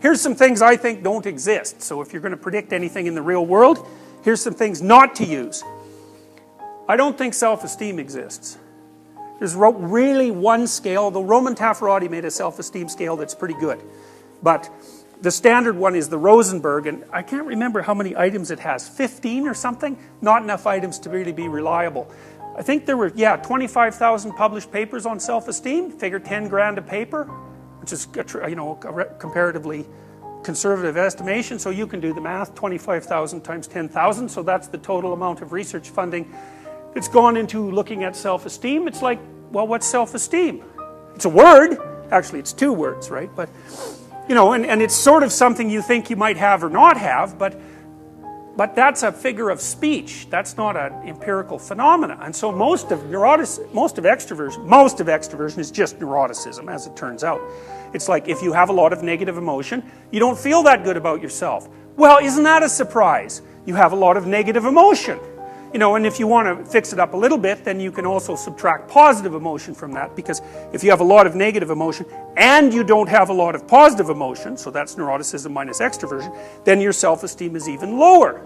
here's some things I think don't exist. So if you're going to predict anything in the real world, here's some things not to use. I don't think self-esteem exists. There's really one scale. The Roman Taffarati made a self-esteem scale that's pretty good. But the standard one is the Rosenberg, and I can't remember how many items it has, 15 or something? Not enough items to really be reliable. I think there were, 25,000 published papers on self-esteem, figure 10 grand a paper, which is, a comparatively conservative estimation, so you can do the math, 25,000 times 10,000, so that's the total amount of research funding that's gone into looking at self-esteem. It's like, well, what's self-esteem? It's a word, actually it's two words, right? But and it's sort of something you think you might have or not have, but that's a figure of speech. That's not an empirical phenomena. And so most of extroversion is just neuroticism, as it turns out. It's like if you have a lot of negative emotion, you don't feel that good about yourself. Well, isn't that a surprise? You have a lot of negative emotion. And if you want to fix it up a little bit, then you can also subtract positive emotion from that, because if you have a lot of negative emotion and you don't have a lot of positive emotion, so that's neuroticism minus extroversion, then your self-esteem is even lower.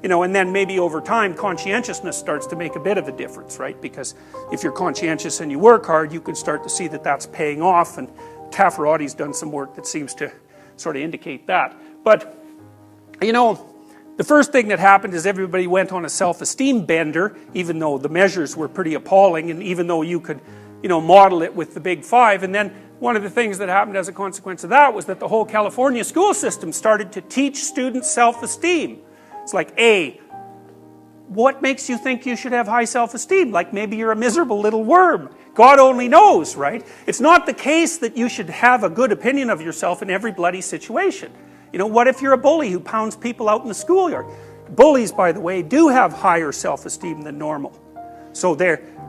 And then maybe over time conscientiousness starts to make a bit of a difference, right? Because if you're conscientious and you work hard, you can start to see that that's paying off, and Taffarati's done some work that seems to sort of indicate that. But, the first thing that happened is everybody went on a self-esteem bender, even though the measures were pretty appalling, and even though you could, model it with the big five. And then one of the things that happened as a consequence of that was that the whole California school system started to teach students self-esteem. It's like, what makes you think you should have high self-esteem? Like maybe you're a miserable little worm. God only knows, right? It's not the case that you should have a good opinion of yourself in every bloody situation. What if you're a bully who pounds people out in the schoolyard? Bullies, by the way, do have higher self-esteem than normal. So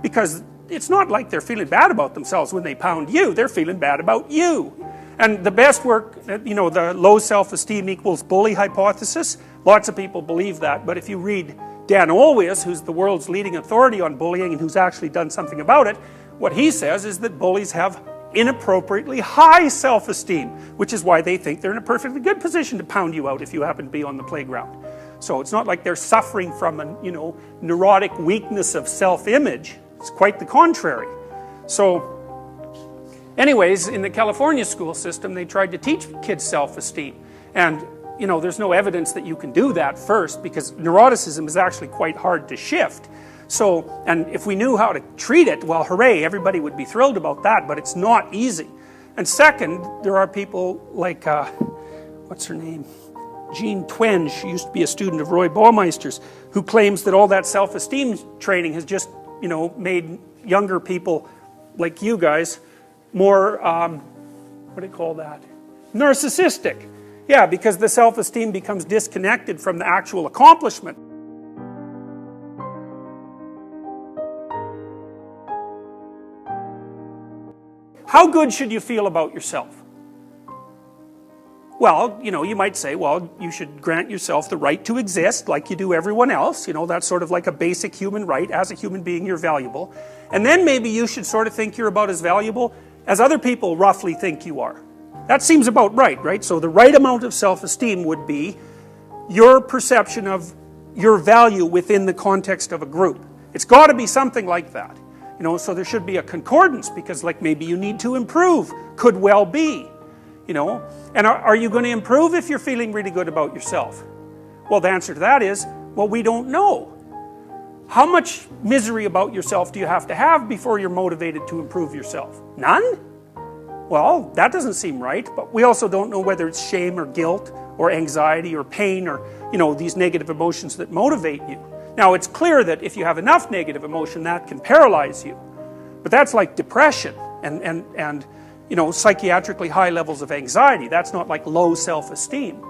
because it's not like they're feeling bad about themselves when they pound you, they're feeling bad about you. And the best work, the low self-esteem equals bully hypothesis, lots of people believe that, but if you read Dan Olweus, who's the world's leading authority on bullying and who's actually done something about it, what he says is that bullies have inappropriately high self-esteem, which is why they think they're in a perfectly good position to pound you out if you happen to be on the playground. So it's not like they're suffering from a neurotic weakness of self-image. It's quite the contrary. So anyways, in the California school system, they tried to teach kids self-esteem, and there's no evidence that you can do that first, because neuroticism is actually quite hard to shift. So, and if we knew how to treat it, well, hooray, everybody would be thrilled about that, but it's not easy. And second, there are people like, what's her name? Jean Twenge, she used to be a student of Roy Baumeister's, who claims that all that self-esteem training has just, made younger people like you guys more, what do you call that? Narcissistic. Yeah, because the self-esteem becomes disconnected from the actual accomplishment. How good should you feel about yourself? Well, you might say, well, you should grant yourself the right to exist like you do everyone else. That's sort of like a basic human right. As a human being, you're valuable. And then maybe you should sort of think you're about as valuable as other people roughly think you are. That seems about right? So the right amount of self-esteem would be your perception of your value within the context of a group. It's got to be something like that. So there should be a concordance, because like maybe you need to improve, could well be, And are you going to improve if you're feeling really good about yourself? Well, the answer to that is, well, we don't know. How much misery about yourself do you have to have before you're motivated to improve yourself? None? Well, that doesn't seem right, but we also don't know whether it's shame or guilt or anxiety or pain or, these negative emotions that motivate you. Now, it's clear that if you have enough negative emotion, that can paralyze you. But that's like depression and psychiatrically high levels of anxiety. That's not like low self-esteem.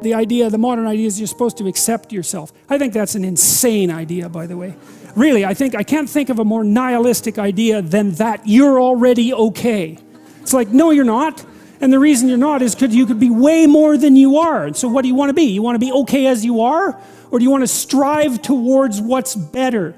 The modern idea is you're supposed to accept yourself. I think that's an insane idea, by the way. Really, I can't think of a more nihilistic idea than that you're already okay. It's like, no, you're not. And the reason you're not is because you could be way more than you are. And so what do you want to be? You want to be okay as you are? Or do you want to strive towards what's better?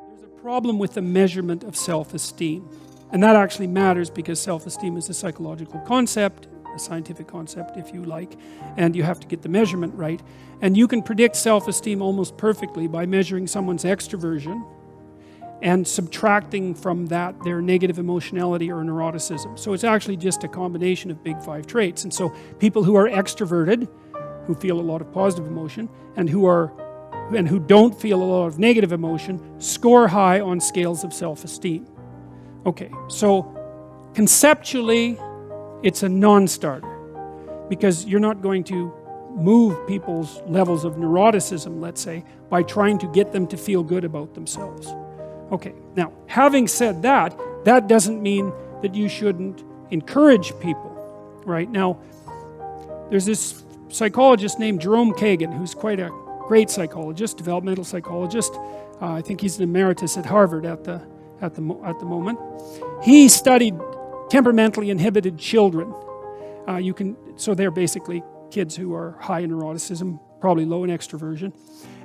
There's a problem with the measurement of self-esteem. And that actually matters because self-esteem is a psychological concept, a scientific concept if you like, and you have to get the measurement right. And you can predict self-esteem almost perfectly by measuring someone's extroversion and subtracting from that their negative emotionality or neuroticism. So it's actually just a combination of big 5 traits. And so people who are extroverted, who feel a lot of positive emotion, and who don't feel a lot of negative emotion, score high on scales of self-esteem. Okay, so conceptually, it's a non-starter because you're not going to move people's levels of neuroticism, let's say, by trying to get them to feel good about themselves. Okay, now, having said that, that doesn't mean that you shouldn't encourage people, right? Now, there's this psychologist named Jerome Kagan, who's quite a great psychologist, developmental psychologist. I think he's an emeritus at Harvard at the moment. He studied temperamentally inhibited children. So they're basically kids who are high in neuroticism, probably low in extroversion.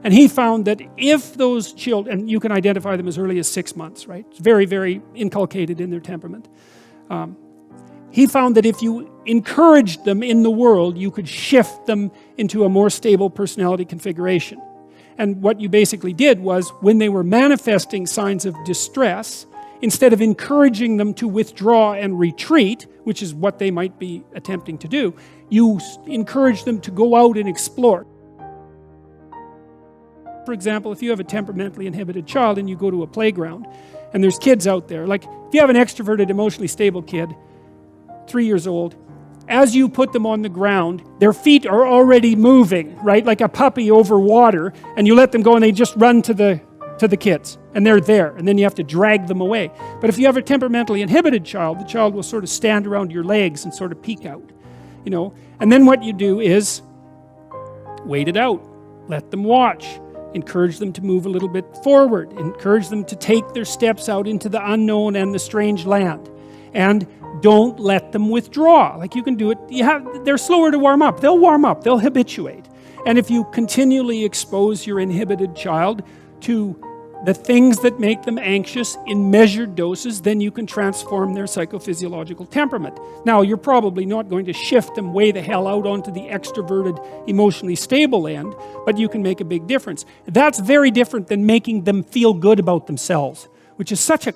And he found that if those children, and you can identify them as early as 6 months, right? It's very, very inculcated in their temperament. He found that if you encouraged them in the world, you could shift them into a more stable personality configuration. And what you basically did was, when they were manifesting signs of distress, instead of encouraging them to withdraw and retreat, which is what they might be attempting to do, you encourage them to go out and explore. For example, if you have a temperamentally inhibited child and you go to a playground and there's kids out there, like if you have an extroverted, emotionally stable kid, 3 years old, as you put them on the ground, their feet are already moving, right? Like a puppy over water, and you let them go and they just run to the kids, and they're there, and then you have to drag them away. But if you have a temperamentally inhibited child, the child will sort of stand around your legs and sort of peek out, you know. And then what you do is wait it out, let them watch, encourage them to move a little bit forward, encourage them to take their steps out into the unknown and the strange land, and don't let them withdraw. Like, you can do it, they're slower to warm up, they'll habituate. And if you continually expose your inhibited child to the things that make them anxious in measured doses, then you can transform their psychophysiological temperament. Now, you're probably not going to shift them way the hell out onto the extroverted, emotionally stable end, but you can make a big difference. That's very different than making them feel good about themselves, which is such a...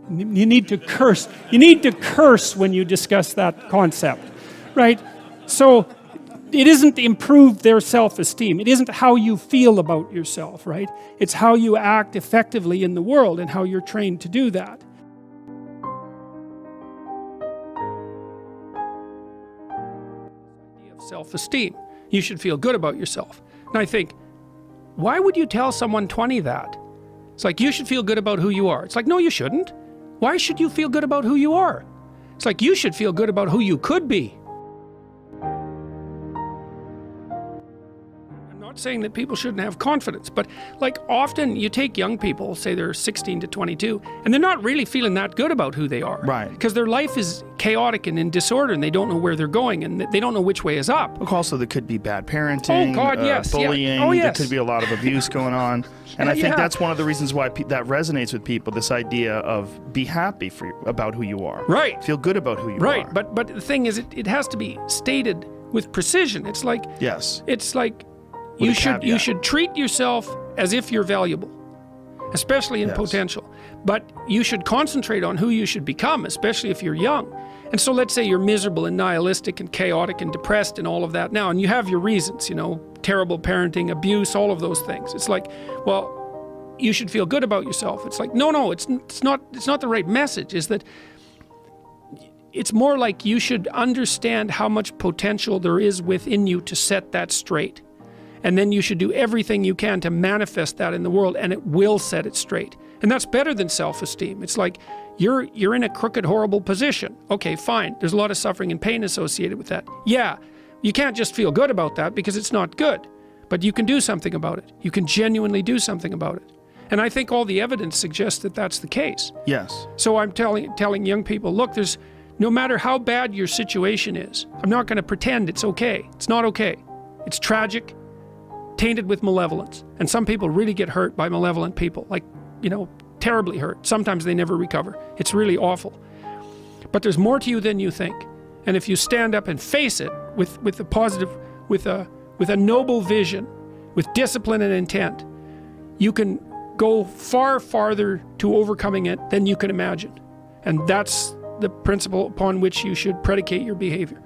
You need to curse. You need to curse when you discuss that concept, right? So it isn't improve their self-esteem. It isn't how you feel about yourself, right? It's how you act effectively in the world and how you're trained to do that. Idea of self-esteem. You should feel good about yourself. And I think, why would you tell someone 20 that? It's like, you should feel good about who you are. It's like, no, you shouldn't. Why should you feel good about who you are? It's like, you should feel good about who you could be. I'm not saying that people shouldn't have confidence, but like, often you take young people, say they're 16 to 22, and they're not really feeling that good about who they are. Right. Because their life is chaotic and in disorder, and they don't know where they're going, and they don't know which way is up. Look, also, there could be bad parenting, Oh, God, yes, yeah. bullying, Oh, yes. there could be a lot of abuse going on. And I think that's one of the reasons why that resonates with people, this idea of be happy about who you are. Right. Feel good about who you are. Right, but the thing is, it has to be stated with precision. It's like, yes. It's like, With you should treat yourself as if you're valuable, especially in potential. But you should concentrate on who you should become, especially if you're young. And so let's say you're miserable and nihilistic and chaotic and depressed and all of that now, and you have your reasons, you know, terrible parenting, abuse, all of those things. It's like, well, you should feel good about yourself. It's like, no, it's not the right message. Is that it's more like you should understand how much potential there is within you to set that straight. And then you should do everything you can to manifest that in the world, and it will set it straight. And that's better than self-esteem. It's like, you're in a crooked, horrible position. Okay, fine. There's a lot of suffering and pain associated with that. Yeah, you can't just feel good about that because it's not good. But you can do something about it. You can genuinely do something about it. And I think all the evidence suggests that that's the case. Yes. So I'm telling young people, look, no matter how bad your situation is, I'm not going to pretend it's okay. It's not okay. It's tragic, tainted with malevolence. And some people really get hurt by malevolent people, like, terribly hurt. Sometimes they never recover. It's really awful. But there's more to you than you think. And if you stand up and face it with a positive, with a noble vision, with discipline and intent, you can go far farther to overcoming it than you can imagine. And that's the principle upon which you should predicate your behavior.